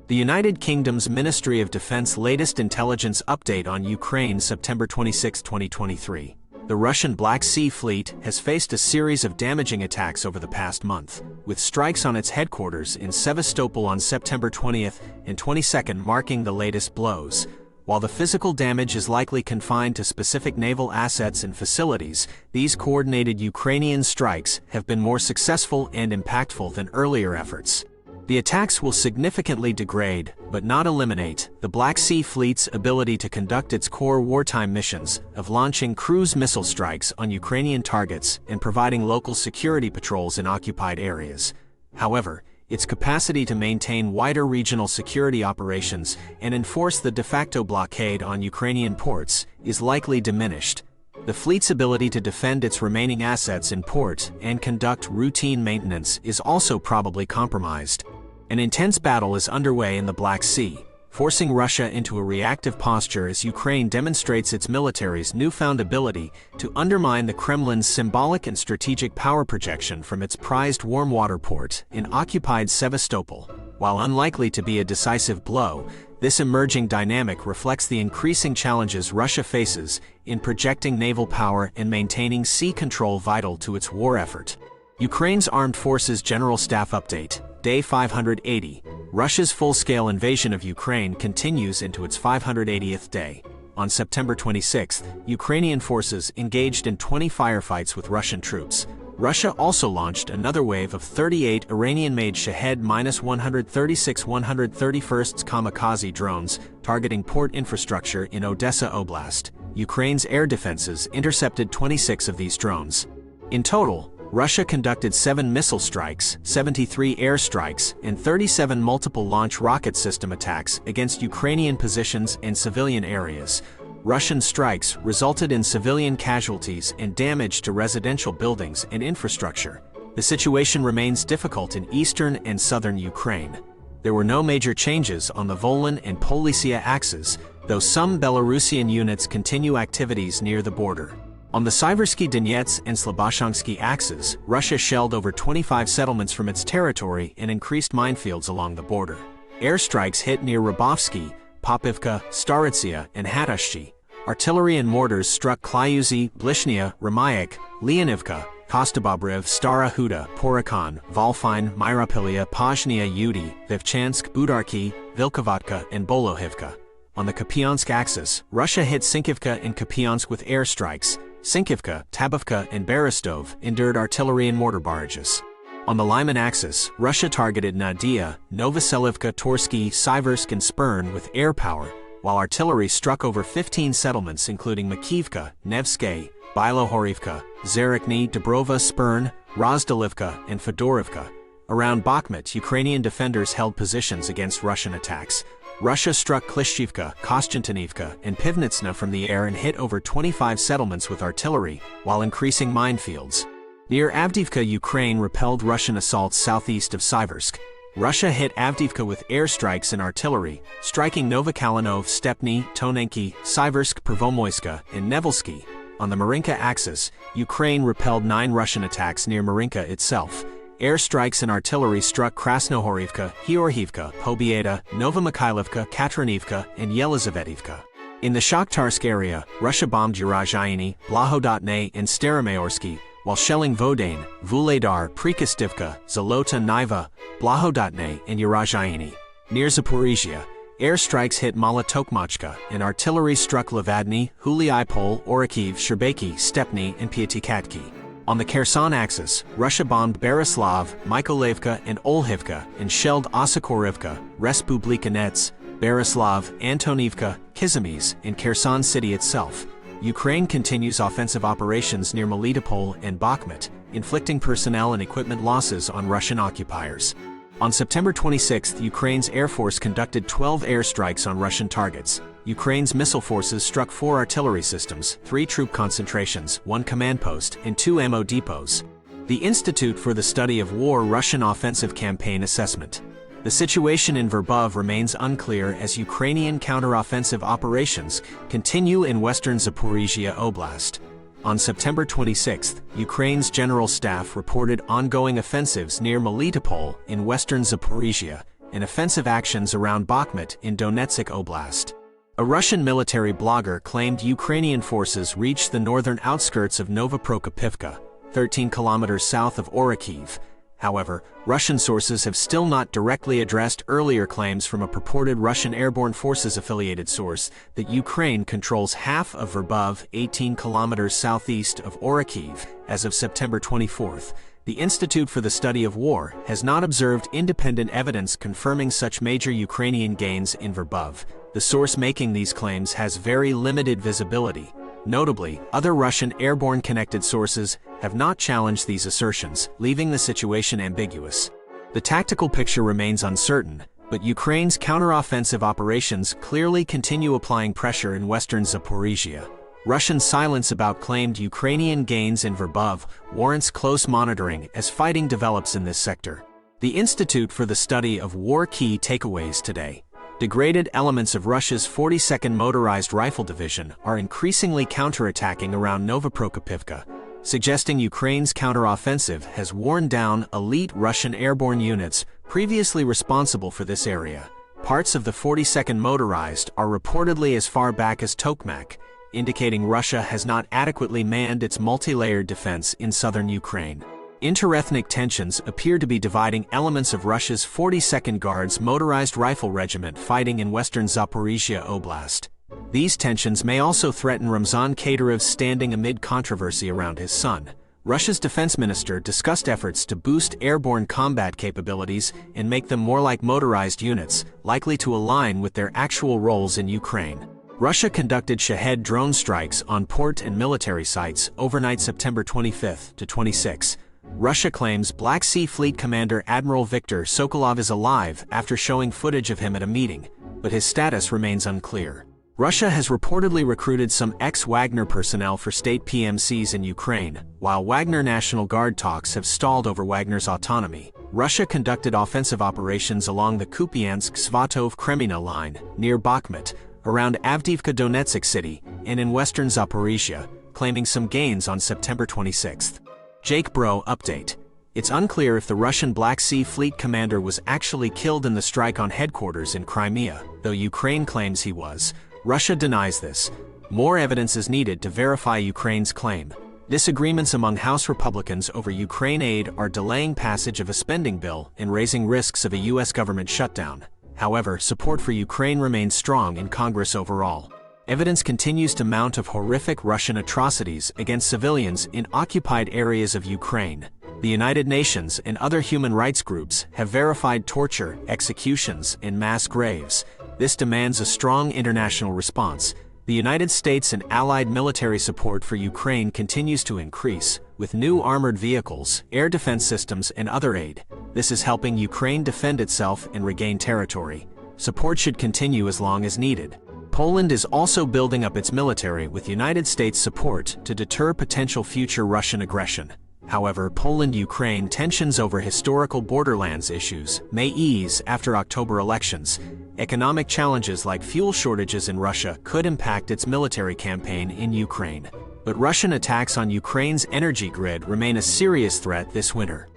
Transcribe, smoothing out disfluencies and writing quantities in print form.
The United Kingdom's Ministry of Defense latest intelligence update on Ukraine, September 26, 2023. The Russian Black Sea Fleet has faced a series of damaging attacks over the past month, with strikes on its headquarters in Sevastopol on September 20th and 22nd marking the latest blows. While the physical damage is likely confined to specific naval assets and facilities, these coordinated Ukrainian strikes have been more successful and impactful than earlier efforts. The attacks will significantly degrade, but not eliminate, the Black Sea Fleet's ability to conduct its core wartime missions of launching cruise missile strikes on Ukrainian targets and providing local security patrols in occupied areas. However, its capacity to maintain wider regional security operations and enforce the de facto blockade on Ukrainian ports is likely diminished. The fleet's ability to defend its remaining assets in port and conduct routine maintenance is also probably compromised. An intense battle is underway in the Black Sea, forcing Russia into a reactive posture as Ukraine demonstrates its military's newfound ability to undermine the Kremlin's symbolic and strategic power projection from its prized warm water port in occupied Sevastopol. While unlikely to be a decisive blow, this emerging dynamic reflects the increasing challenges Russia faces in projecting naval power and maintaining sea control vital to its war effort. Ukraine's Armed Forces General Staff Update, Day 580. Russia's full-scale invasion of Ukraine continues into its 580th day. On September 26, Ukrainian forces engaged in 20 firefights with Russian troops. Russia also launched another wave of 38 Iranian-made Shahed-136 131st kamikaze drones targeting port infrastructure in Odessa Oblast. Ukraine's air defenses intercepted 26 of these drones. In total, Russia conducted 7 missile strikes, 73 air strikes, and 37 multiple launch rocket system attacks against Ukrainian positions and civilian areas. Russian strikes resulted in civilian casualties and damage to residential buildings and infrastructure. The situation remains difficult in eastern and southern Ukraine. There were no major changes on the Volyn and Policia axes, though some Belarusian units continue activities near the border. On the Syversky Donetsk and Sloboshansky axes, Russia shelled over 25 settlements from its territory and increased minefields along the border. Airstrikes hit near Rybovsky, Popivka, Staritsia, and Hatashchi. Artillery and mortars struck Klyuzy, Blishnia, Ramayak, Leonivka, Kostobobrev, Stara Huda, Porokhan, Volfine, Myropilia, Pozhnia Yudi, Vivchansk, Budarki, Vilkovatka, and Bolohivka. On the Kupiansk axis, Russia hit Sinkivka and Kupiansk with airstrikes. Sinkivka, Tabovka, and Berestov endured artillery and mortar barrages. On the Lyman axis, Russia targeted Nadia, Novoselivka, Torsky, Syversk, and Spern with air power, while artillery struck over 15 settlements including Makivka, Nevsky, Bilohorivka, Zarikny, Dubrova, Spern, Rozdalivka, and Fedorivka. Around Bakhmut, Ukrainian defenders held positions against Russian attacks. Russia struck Klishchivka, Konstantinivka, and Pivnitsna from the air and hit over 25 settlements with artillery, while increasing minefields. Near Avdiivka, Ukraine repelled Russian assaults southeast of Syversk. Russia hit Avdiivka with airstrikes and artillery, striking Novokhalinov, Stepny, Tonenki, Syversk, Pervomoyska, and Nevelsky. On the Marinka axis, Ukraine repelled 9 Russian attacks near Marinka itself. Airstrikes and artillery struck Krasnohorivka, Georgiivka, Pobieda, Novomikhailivka, Katrinivka, and Yelizavetivka. In the Shakhtarsk area, Russia bombed Urozhainy, Blahodotne, and Staromayorsky, while shelling Vodane, Vuhledar, Prikostivka, Zolota Niva, Blahodotne, and Urozhainy. Near Zaporizhia, airstrikes hit Malotokmachka, and artillery struck Levadny, Huliaipol, Orikhiv, Sherbeki, Stepny, and Pyatikatki. On the Kherson axis, Russia bombed Berislav, Mykolaievka, and Olhivka, and shelled Osakorivka, Respublikanets, Berislav, Antonivka, Kizimys, and Kherson city itself. Ukraine continues offensive operations near Melitopol and Bakhmut, inflicting personnel and equipment losses on Russian occupiers. On September 26, Ukraine's Air Force conducted 12 airstrikes on Russian targets. Ukraine's missile forces struck 4 artillery systems, 3 troop concentrations, 1 command post, and 2 ammo depots. The Institute for the Study of War Russian Offensive Campaign Assessment. The situation in Verbov remains unclear as Ukrainian counteroffensive operations continue in western Zaporizhia Oblast. On September 26, Ukraine's General Staff reported ongoing offensives near Melitopol in western Zaporizhia, and offensive actions around Bakhmut in Donetsk Oblast. A Russian military blogger claimed Ukrainian forces reached the northern outskirts of Novoprokopivka, 13 kilometers south of Orikhiv. However, Russian sources have still not directly addressed earlier claims from a purported Russian Airborne Forces affiliated source that Ukraine controls half of Verbov, 18 kilometers southeast of Orikhiv, as of September 24. The Institute for the Study of War has not observed independent evidence confirming such major Ukrainian gains in Verbov. The source making these claims has very limited visibility. Notably, other Russian airborne-connected sources have not challenged these assertions, leaving the situation ambiguous. The tactical picture remains uncertain, but Ukraine's counteroffensive operations clearly continue applying pressure in western Zaporizhia. Russian silence about claimed Ukrainian gains in Verbov warrants close monitoring as fighting develops in this sector. The Institute for the Study of War key takeaways today. Degraded elements of Russia's 42nd Motorized Rifle Division are increasingly counterattacking around Novoprokopivka, suggesting Ukraine's counteroffensive has worn down elite Russian airborne units previously responsible for this area. Parts of the 42nd Motorized are reportedly as far back as Tokmak, indicating Russia has not adequately manned its multi-layered defense in southern Ukraine. Interethnic tensions appear to be dividing elements of Russia's 42nd Guards Motorized Rifle Regiment fighting in western Zaporizhia Oblast. These tensions may also threaten Ramzan Kadyrov's standing amid controversy around his son. Russia's defense minister discussed efforts to boost airborne combat capabilities and make them more like motorized units, likely to align with their actual roles in Ukraine. Russia conducted Shahed drone strikes on port and military sites overnight September 25 to 26. Russia claims Black Sea Fleet Commander Admiral Viktor Sokolov is alive after showing footage of him at a meeting, but his status remains unclear. Russia has reportedly recruited some ex-Wagner personnel for state PMCs in Ukraine, while Wagner National Guard talks have stalled over Wagner's autonomy. Russia conducted offensive operations along the Kupiansk-Svatov-Kremina line, near Bakhmut, around Avdiivka Donetsk City, and in western Zaporizhia, claiming some gains on September 26. Jake Bro update. It's unclear if the Russian Black Sea Fleet commander was actually killed in the strike on headquarters in Crimea, though Ukraine claims he was. Russia denies this. More evidence is needed to verify Ukraine's claim. Disagreements among House Republicans over Ukraine aid are delaying passage of a spending bill and raising risks of a U.S. government shutdown. However, support for Ukraine remains strong in Congress overall. Evidence continues to mount of horrific Russian atrocities against civilians in occupied areas of Ukraine. The United Nations and other human rights groups have verified torture, executions, and mass graves. This demands a strong international response. The United States and allied military support for Ukraine continues to increase, with new armored vehicles, air defense systems, and other aid. This is helping Ukraine defend itself and regain territory. Support should continue as long as needed. Poland is also building up its military with United States support to deter potential future Russian aggression. However, Poland-Ukraine tensions over historical borderlands issues may ease after October elections. Economic challenges like fuel shortages in Russia could impact its military campaign in Ukraine. But Russian attacks on Ukraine's energy grid remain a serious threat this winter.